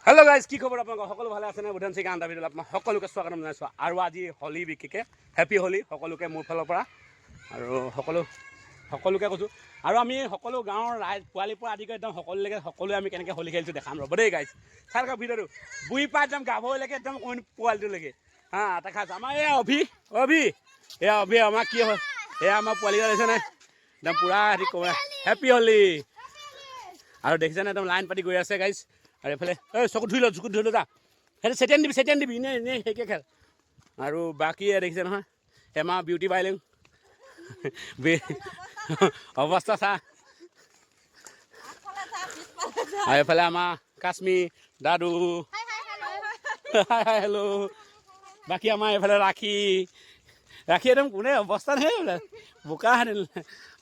hello guys की खबर আপোনালোক সকলো ভালে আছে নে বুধান সিকা আন্দা ভিডিঅ আপোনাক সকলোকে স্বাগতম জনাইছো আৰু আজি হোলি বিকিকে হ্যাপি হোলি সকলোকে মোৰ ফালৰ পৰা আৰু সকলোকে কৈছো আৰু আমি সকলো গাঁৱৰ ৰাইজ পোৱালি পৰা আদি কৰি একদম সকলোৱে আমি কেনেকৈ হোলি খেলিছো দেখাম ৰব দেই গাইস চাৰকা ভিডিঅটো বুই পা একদম গাভলৈকে একদম পোৱালিটোলৈকে হা দেখা আমাৰ এই অভি আমাৰ কি হয় এয়া আমাৰ পোৱালি আছে নে একদম পুৰা হেৰি হ্যাপি হোলি আৰু দেখিছেনে একদম লাইন পাতি গৈ আছে গাইস আৰু এফালে চকু ধুই ল যা সেইটো চেটেন দিবি নে সেইকে খেল আৰু বাকী দেখিছে নহয় হেমা বিউটি বাইলিং অৱস্থা চা আৰু এফালে আমাৰ কাশ্মীৰ দাদু হেল্ল' বাকী আমাৰ এইফালে ৰাখি একদম কোনে অৱস্থা নাই বোলে বোকা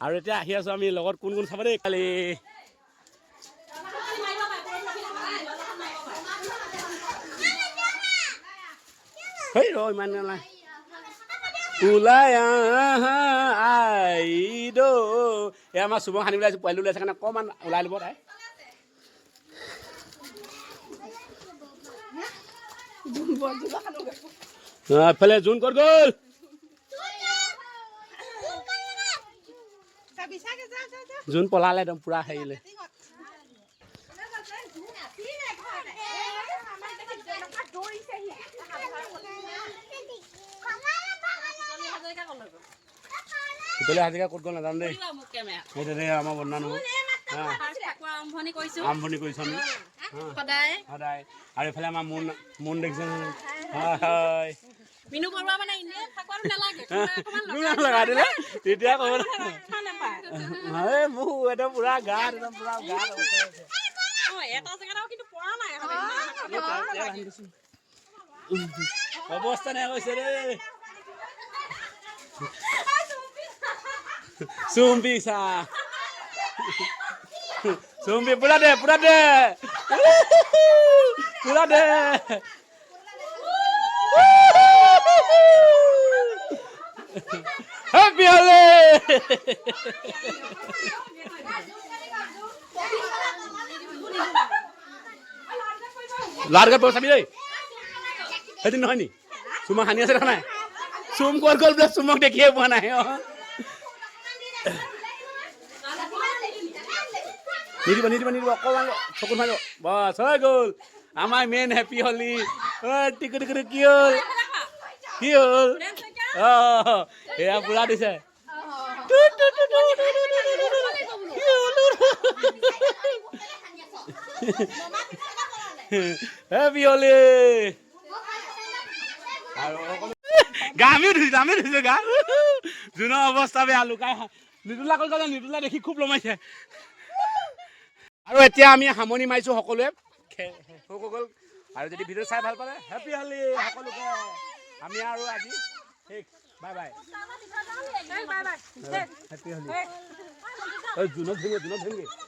আৰু এতিয়া আহি আছোঁ আমি লগত কোন চাব দেই খালি হেই ৰ ইমান নাই ওলাই আইদ এই আমাৰ চুবক সানি ওলাইছোঁ পোৱালি ওলাইছে কাৰণে অকণমান ওলাই ল'ব তাই এফালে জোন ক'ত গ'ল জোন পলালে একদম পুৰা হেৰিলে ইফালে হাজিকা ক'ত গ'ল নাজানো দেই সেইটো দেই আমাৰ বন্ধা নহয় আৰম্ভণি কৰিছোঁ আমি সদায় আৰু এইফালে আমাৰ মন দেখিছে হয় লগাই দিলে তেতিয়া ক'ব মোৰ একদম পুৰা গাত অৱস্থা নাই কৈছে দেই চুম্পি পুৰা দে হ্যাপি হোলি লাড়গা পৌঁছাবি দেই সেইদিন নহয় নি চুমক সানি আছে দেখা নাই চুম ক'ত গ'ল বোলে চুমক দেখিয়ে পোৱা নাই নিদিব অকণমান চকু মাৰিব বছ হৈ গ'ল আমাৰ মেইন হেপী হোলি টিকু কি হ'ল এয়া পুৰা দিছে হেপী হোলি গা আমিও ধুইছো গা জোনৰ অৱস্থা বেয়া লুকাই নিতুলা কৰি গ'লে নিতুলা দেখি খুব লমাইছে আৰু এতিয়া আমি সামৰণি মাৰিছোঁ সকলোৱে হৈ গ'ল আৰু যদি ভিডিঅ' চাই ভাল পালে হেপী হোলি সকলোকে আমি আৰু আজি বাই হেপী হোলি জোনত ধৰিব